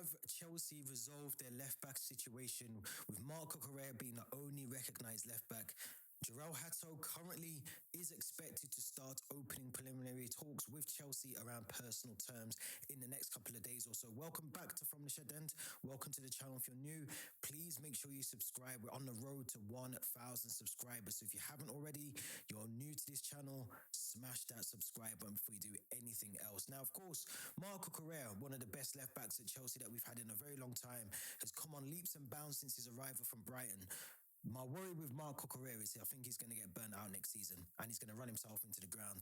have Chelsea resolved their left-back situation with Marco Correa being the only recognised left-back? Jorrel Hato currently is expected to start opening preliminary talks with Chelsea around personal terms in the next couple of days or so. Welcome back to From the Shed End. Welcome to the channel. If you're new, please make sure you subscribe. We're on the road to 1,000 subscribers. So if you haven't already, you're new to this channel, smash that subscribe button before you do anything else. Now, of course, Marco Correa, one of the best left backs at Chelsea that we've had in a very long time, has come on leaps and bounds since his arrival from Brighton. My worry with Marco Correa is I think he's going to get burnt out next season and he's going to run himself into the ground.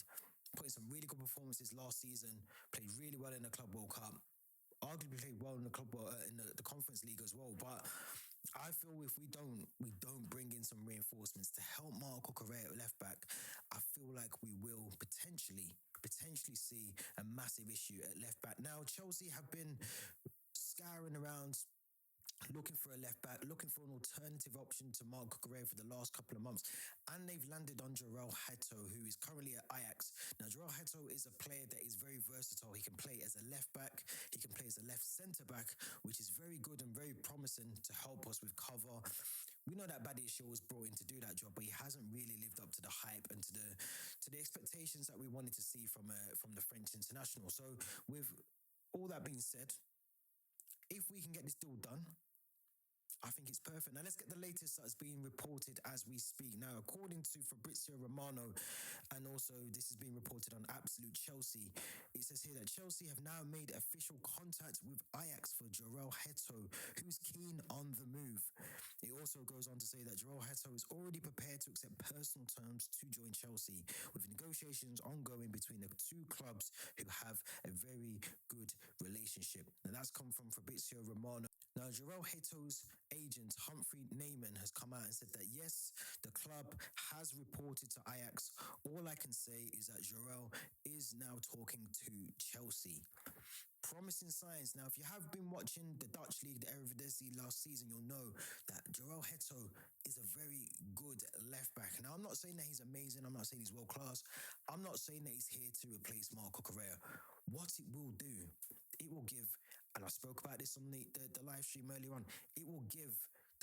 Putting some really good performances last season, played really well in the Club World Cup, arguably played well in the Club in the Conference League as well. But I feel if we don't bring in some reinforcements to help Marco Correa at left back, I feel like we will potentially see a massive issue at left back. Now, Chelsea have been scouring around, looking for a left back, looking for an alternative option to Marco Correa for the last couple of months. And they've landed on Jorrel Hato, who is currently at Ajax. Now, Jorrel Hato is a player that is very versatile. He can play as a left back. He can play as a left centre back, which is very good and very promising to help us with cover. We know that Badiashile was brought in to do that job, but he hasn't really lived up to the hype and to the expectations that we wanted to see from the French international. So with all that being said, if we can get this deal done, I think it's perfect. Now, let's get the latest that's being reported as we speak. Now, according to Fabrizio Romano, and also this has been reported on Absolute Chelsea, it says here that Chelsea have now made official contact with Ajax for Jorrel Hato, who's keen on the move. It also goes on to say that Jorrel Hato is already prepared to accept personal terms to join Chelsea, with negotiations ongoing between the two clubs who have a very good relationship. Now, that's come from Fabrizio Romano. Now, Jorrel Hato's agent, Humphrey Neyman, has come out and said that, yes, the club has reported to Ajax. All I can say is that Jorrel is now talking to Chelsea. Promising signs. Now, if you have been watching the Dutch League, the Eredivisie last season, you'll know that Jorrel Hato is a very good left back. Now, I'm not saying that he's amazing. I'm not saying he's world class. I'm not saying that he's here to replace Marco Correa. What it will do, it will give, and I spoke about this on the live stream earlier on, it will give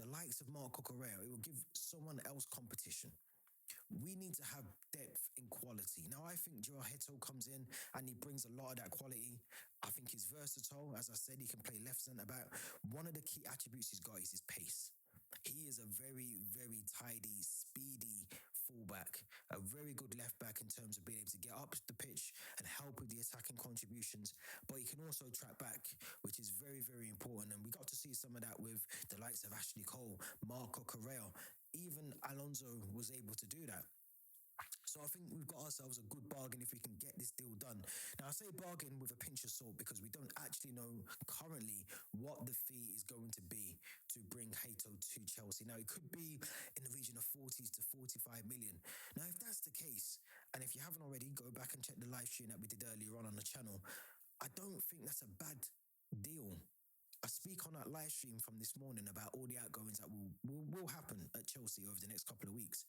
the likes of Marco Correa, it will give someone else competition. We need to have depth in quality. Now, I think Jorrel Hato comes in and he brings a lot of that quality. I think he's versatile. As I said, he can play left centre-back. One of the key attributes he's got is his pace. He is a very, very tidy, speedy fullback, a very good left back in terms of being able to get up the pitch and help with the attacking contributions. But he can also track back, which is very, very important. And we got to see some of that with the likes of Ashley Cole, Marco Correa. Even Alonso was able to do that. So I think we've got ourselves a good bargain if we can get this deal done. Now, I say bargain with a pinch of salt because we don't actually know currently what the fee is going to be to bring Hato to Chelsea. Now, it could be in the region of 40 to 45 million. Now, if that's the case, and if you haven't already, go back and check the live stream that we did earlier on the channel. I don't think that's a bad deal. I speak on that live stream from this morning about all the outgoings that will happen at Chelsea over the next couple of weeks.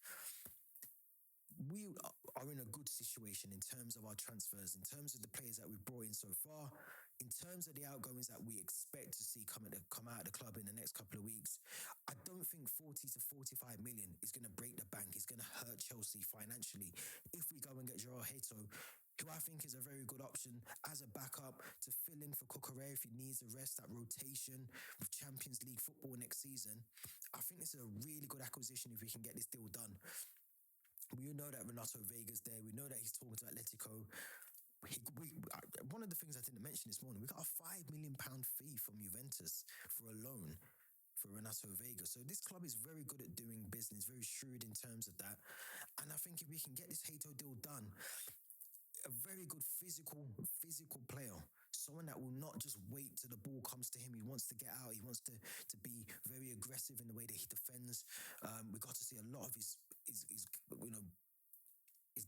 We are in a good situation in terms of our transfers, in terms of the players that we've brought in so far, in terms of the outgoings that we expect to see come out of the club in the next couple of weeks. I don't think 40 to 45 million is going to break the bank. It's going to hurt Chelsea financially if we go and get Jorrel Hato, who I think is a very good option as a backup to fill in for Correa if he needs the rest, that rotation with Champions League football next season. I think this is a really good acquisition if we can get this deal done. We know that Renato Vega's there. We know that he's talking to Atletico. One of the things I didn't mention this morning, we got a £5 million fee from Juventus for a loan for Renato Vega. So this club is very good at doing business, very shrewd in terms of that. And I think if we can get this Hato deal done, a very good physical player, someone that will not just wait till the ball comes to him. He wants to get out. He wants to be very aggressive in the way that he defends. We got to see a lot of his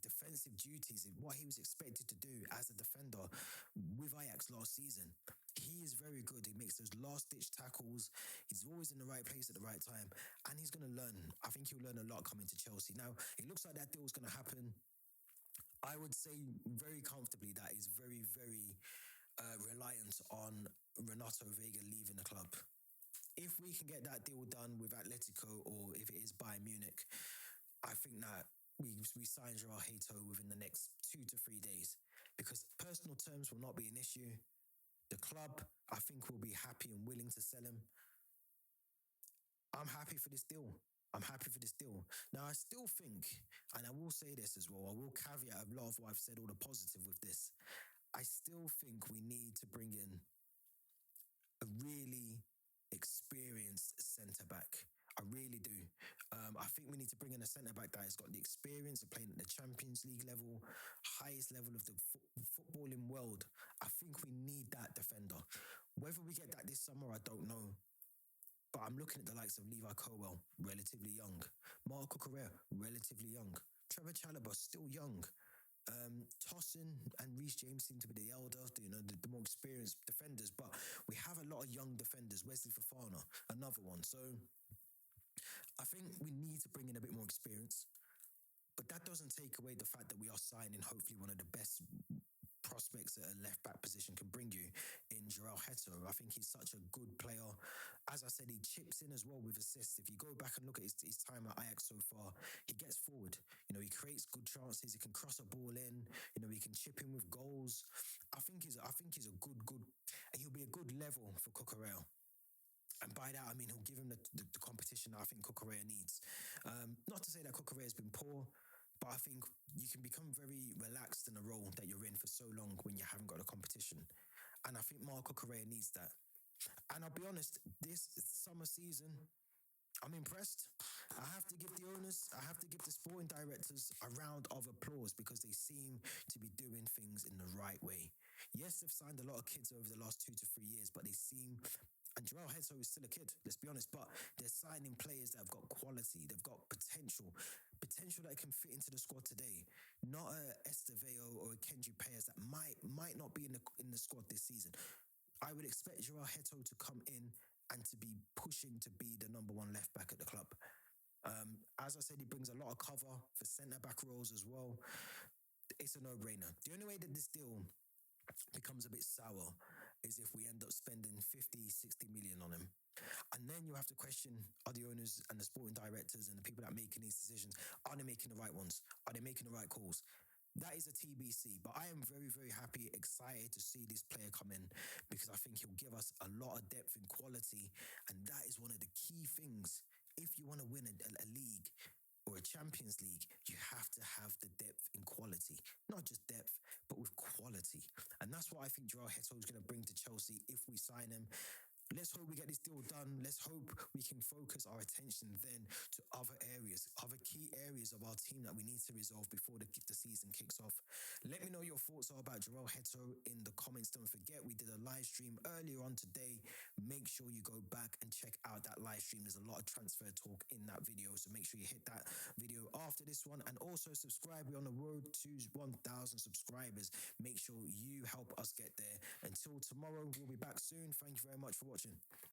defensive duties, what he was expected to do as a defender with Ajax last season. He is very good. He makes those last-ditch tackles. He's always in the right place at the right time. And he's going to learn. I think he'll learn a lot coming to Chelsea. Now, it looks like that deal is going to happen. I would say very comfortably that is very, very reliant on Renato Vega leaving the club. If we can get that deal done with Atletico or if it is Bayern Munich, I think that we sign Jorrel Hato within the next 2 to 3 days because personal terms will not be an issue. The club, I think, will be happy and willing to sell him. I'm happy for this deal. I'm happy for this deal. Now, I still think, and I will say this as well, I will caveat a lot of what I've said, all the positive with this. I still think we need to bring in a really experienced centre back. I really do. I think we need to bring in a centre back that has got the experience of playing at the Champions League level, highest level of the footballing world. I think we need that defender. Whether we get that this summer, I don't know. But I'm looking at the likes of Levi Colwell, relatively young. Marco Correa, relatively young. Trevor Chalobah, still young. Tossin and Reece James seem to be the elder, the more experienced defenders. But we have a lot of young defenders. Wesley Fofana, another one. So I think we need to bring in a bit more experience. But that doesn't take away the fact that we are signing hopefully one of the best prospects at a left-back position can bring you in Jorrel Hato. I think he's such a good player. As I said, he chips in as well with assists. If you go back and look at his time at Ajax so far, he gets forward. He creates good chances. He can cross a ball in. He can chip in with goals. I think he's a good. He'll be a good level for Cucurella. And by that, I mean, he'll give him the competition that I think Cucurella needs. Not to say that Cucurella has been poor, but I think you can become very relaxed in a role that you're in for so long when you haven't got a competition. And I think Marco Correa needs that. And I'll be honest, this summer season, I'm impressed. I have to give the owners, I have to give the sporting directors a round of applause because they seem to be doing things in the right way. Yes, they've signed a lot of kids over the last 2 to 3 years, but they seem... And Jorrel Hato is still a kid, let's be honest, but they're signing players that have got quality, they've got potential that can fit into the squad today. Not a Estevao or a Kenji Payas that might not be in the squad this season. I would expect Jorrel Hato to come in and to be pushing to be the number one left back at the club. As I said, he brings a lot of cover for centre-back roles as well. It's a no-brainer. The only way that this deal becomes a bit sour is if we end up spending 50, 60 million on him. And then you have to question, are the owners and the sporting directors and the people that are making these decisions, are they making the right ones? Are they making the right calls? That is a TBC, but I am very, very happy, excited to see this player come in because I think he'll give us a lot of depth and quality, and that is one of the key things. If you want to win a league or a Champions League, you have to have the depth in quality. Not just depth, but with quality. And that's what I think Jorrel Hato is going to bring to Chelsea if we sign him. Let's hope we get this deal done. Let's hope we can focus our attention then to other areas, other key areas of our team that we need to resolve before the season kicks off. Let me know your thoughts are about Jorrel Hato in the comments. Don't forget, we did a live stream earlier on today. Make sure you go back and check out that live stream. There's a lot of transfer talk in that video, so make sure you hit that video after this one. And also subscribe. We're on the road to 1,000 subscribers. Make sure you help us get there. Until tomorrow, we'll be back soon. Thank you very much for watching.